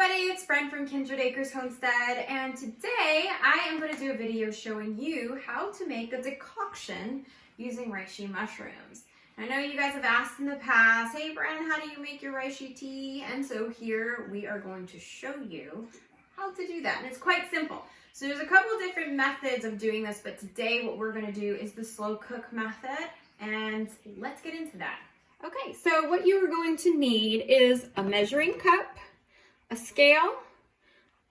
everybody, it's Bren from Kindred Acres Homestead, and today I am going to do a video showing you how to make a decoction using reishi mushrooms. I know you guys have asked in the past, hey Bren, how do you make your reishi tea? And so here we are going to show you how to do that, and it's quite simple. So there's a couple different methods of doing this, but today what we're going to do is the slow cook method, and let's get into that. Okay, so what you are going to need is a measuring cup, a scale,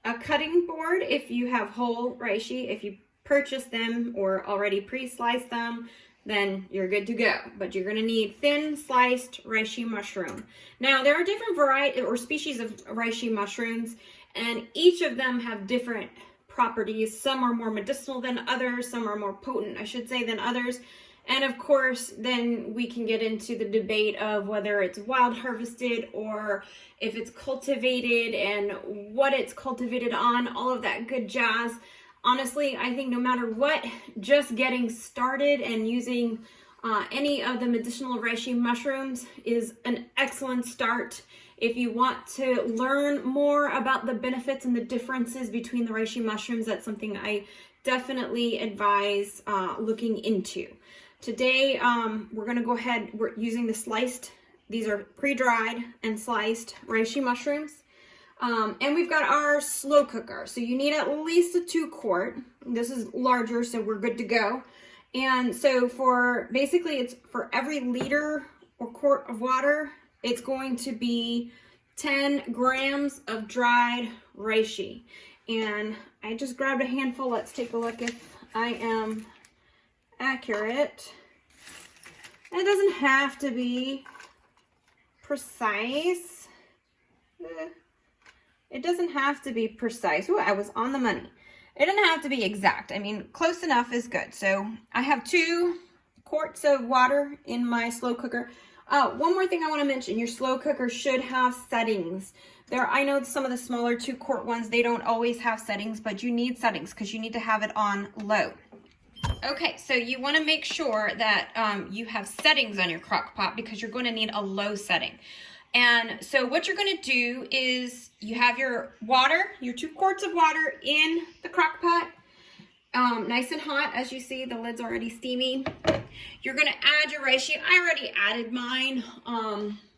a cutting board if you have whole reishi. If you purchase them or already pre-sliced them, then you're good to go. But you're going to need thin sliced reishi mushroom. Now there are different variety or species of reishi mushrooms, and each of them have different properties. Some are more medicinal than others, some are more potent, I should say, than others. And of course, then we can get into the debate of whether it's wild harvested or if it's cultivated and what it's cultivated on, all of that good jazz. Honestly, I think no matter what, just getting started and using any of the medicinal reishi mushrooms is an excellent start. If you want to learn more about the benefits and the differences between the reishi mushrooms, that's something I definitely advise looking into. Today, we're going to go ahead, we're using the sliced, these are pre-dried and sliced reishi mushrooms. And we've got our slow cooker. So you need at least a 2-quart. This is larger, so we're good to go. And so basically it's for every liter or quart of water, it's going to be 10 grams of dried reishi. And I just grabbed a handful. Let's take a look if I am accurate. It doesn't have to be precise. It doesn't have to be precise. Ooh, I was on the money. It doesn't have to be exact. I mean, close enough is good. So I have 2 quarts of water in my slow cooker. One more thing I want to mention, your slow cooker should have settings. I know some of the smaller 2-quart ones, they don't always have settings, but you need settings because you need to have it on low. Okay, so you want to make sure that you have settings on your crock pot because you're going to need a low setting. And so what you're going to do is you have your water, your 2 quarts of water in the crock pot, nice and hot. As you see, the lid's already steamy. You're going to add your reishi. I already added mine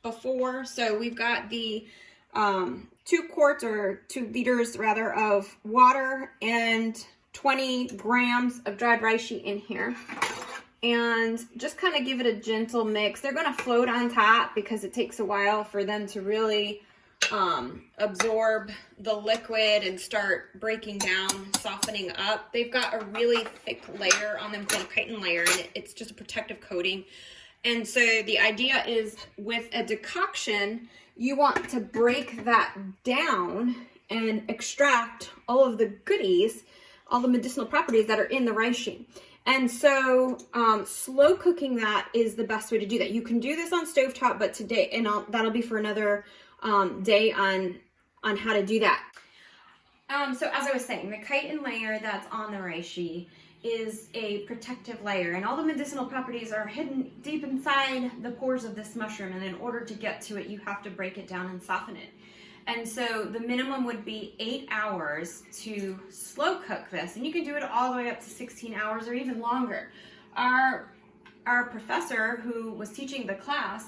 before, so we've got the 2 quarts or 2 liters rather of water and 20 grams of dried reishi in here, and just kind of give it a gentle mix. They're going to float on top because it takes a while for them to really absorb the liquid and start breaking down, softening up. They've got a really thick layer on them called a chitin layer, and it's just a protective coating. And so the idea is with a decoction, you want to break that down and extract all of the goodies, all the medicinal properties that are in the reishi. And so slow cooking that is the best way to do that. You can do this on stovetop, but today, and that'll be for another day on how to do that. So as I was saying, the chitin layer that's on the reishi is a protective layer, and all the medicinal properties are hidden deep inside the pores of this mushroom, and in order to get to it, you have to break it down and soften it. And so the minimum would be 8 hours to slow cook this, and you can do it all the way up to 16 hours or even longer. Our professor who was teaching the class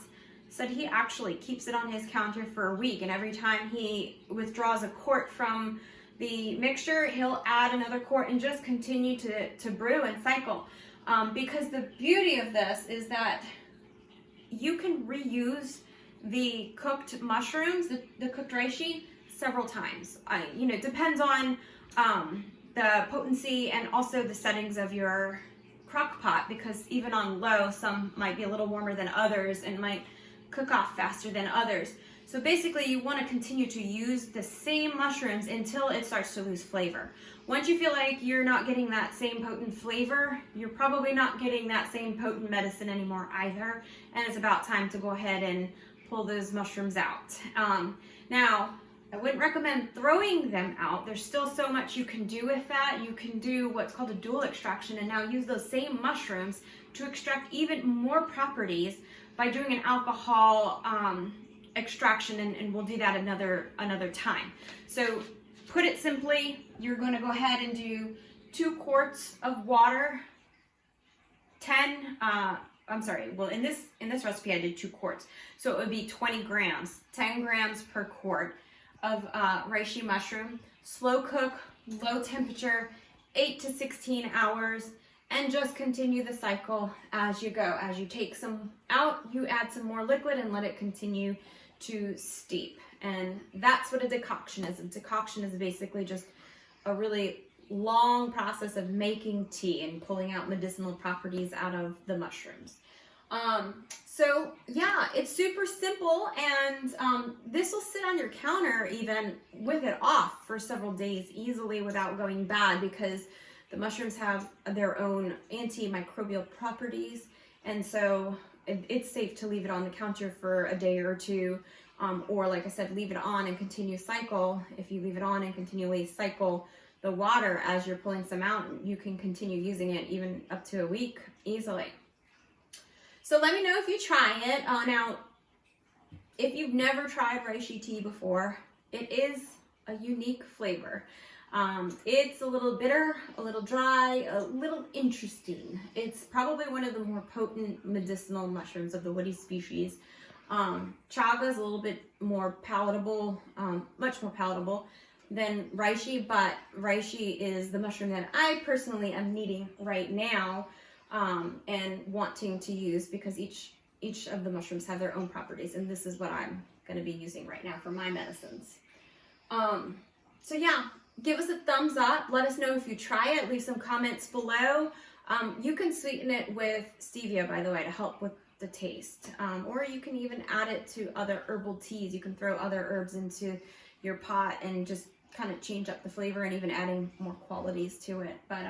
said he actually keeps it on his counter for a week, and every time he withdraws a quart from the mixture, he'll add another quart and just continue to brew and cycle. Because the beauty of this is that you can reuse the cooked mushrooms, the cooked reishi, several times. It depends on the potency and also the settings of your crock pot, because even on low, some might be a little warmer than others and might cook off faster than others. So basically you want to continue to use the same mushrooms until it starts to lose flavor. Once you feel like you're not getting that same potent flavor, you're probably not getting that same potent medicine anymore either, and it's about time to go ahead and pull those mushrooms out. Now, I wouldn't recommend throwing them out. There's still so much you can do with that. You can do what's called a dual extraction and now use those same mushrooms to extract even more properties by doing an alcohol extraction, and we'll do that another time. So put it simply, you're going to go ahead and do 2 quarts of water, well, in this recipe I did 2 quarts, so it would be 20 grams, 10 grams per quart of reishi mushroom. Slow cook, low temperature, 8 to 16 hours, and just continue the cycle as you go. As you take some out, you add some more liquid and let it continue to steep. And that's what a decoction is. A decoction is basically just a really long process of making tea and pulling out medicinal properties out of the mushrooms. So yeah, it's super simple, and this will sit on your counter even with it off for several days easily without going bad, because the mushrooms have their own antimicrobial properties, and so it's safe to leave it on the counter for a day or two, or like I said, leave it on and continue cycle. If you leave it on and continually cycle the water as you're pulling some out, you can continue using it even up to a week easily. So let me know if you try it. Now, if you've never tried reishi tea before, it is a unique flavor. It's a little bitter, a little dry, a little interesting. It's probably one of the more potent medicinal mushrooms of the woody species. Chaga is a little bit more palatable, much more palatable than reishi, but reishi is the mushroom that I personally am needing right now, and wanting to use, because each of the mushrooms have their own properties, and this is what I'm going to be using right now for my medicines. So yeah, give us a thumbs up. Let us know if you try it. Leave some comments below. You can sweeten it with stevia, by the way, to help with the taste, or you can even add it to other herbal teas. You can throw other herbs into your pot and just kind of change up the flavor, and even adding more qualities to it. But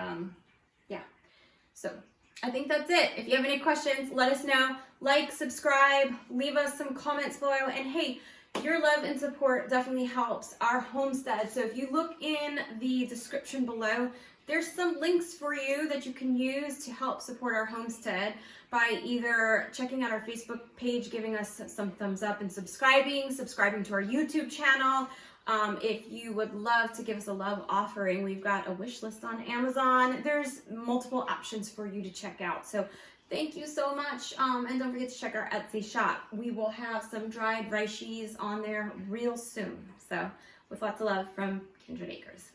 yeah, so I think that's it. If you have any questions, let us know. Like, subscribe, leave us some comments below, and hey, your love and support definitely helps our homestead. So if you look in the description below, there's some links for you that you can use to help support our homestead by either checking out our Facebook page, giving us some thumbs up, and subscribing to our YouTube channel. If you would love to give us a love offering, we've got a wish list on Amazon. There's multiple options for you to check out. So thank you so much. And don't forget to check our Etsy shop. We will have some dried reishis on there real soon. So with lots of love from Kindred Acres.